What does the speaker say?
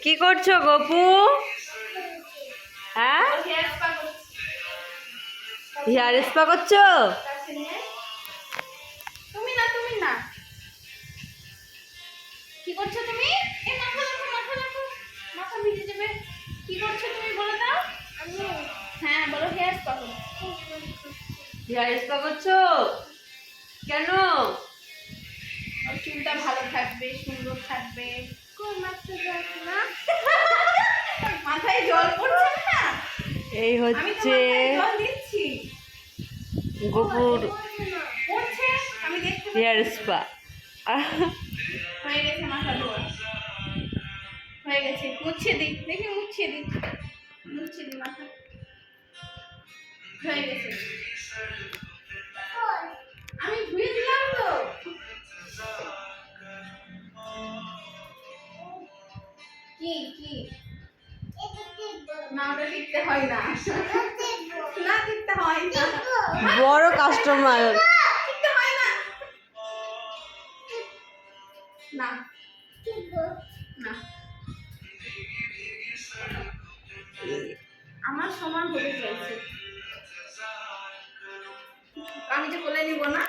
কি করছো গপু? হ্যাঁ, হেয়ার স্পা করছো? তুমি না কি করছো তুমি? এই মাথা রাখো, মাথা ভিজে যাবে। কি করছো তুমি বলো দাও? হ্যাঁ বলো, হেয়ার স্পা করো। হেয়ার স্পা করছো কেন? আর চুলটা ভালো থাকবে, সুন্দর থাকবে। মাথায় জল পড়ছে না? এই আমি তো হচ্ছে মাথায় জল দিচ্ছি। গপুর পড়ছে, আমি দেখতে হেয়ার পাচ্ছি। স্পা। হয়ে গেছে মাথা ধোয়া, হয়ে গেছে। মুছিয়ে দিই, দেখি মুছিয়ে দিই মাথা। হয়ে গেছে, আমি ধুয়ে দিলাম তো। কি কি না, ওটা লিখতে হয় না, না লিখতে হয় না, বড় কাস্টমার। লিখতে হয় না, না না। আমার সমান হতে চাইছে, আমি যে বলে নিব না।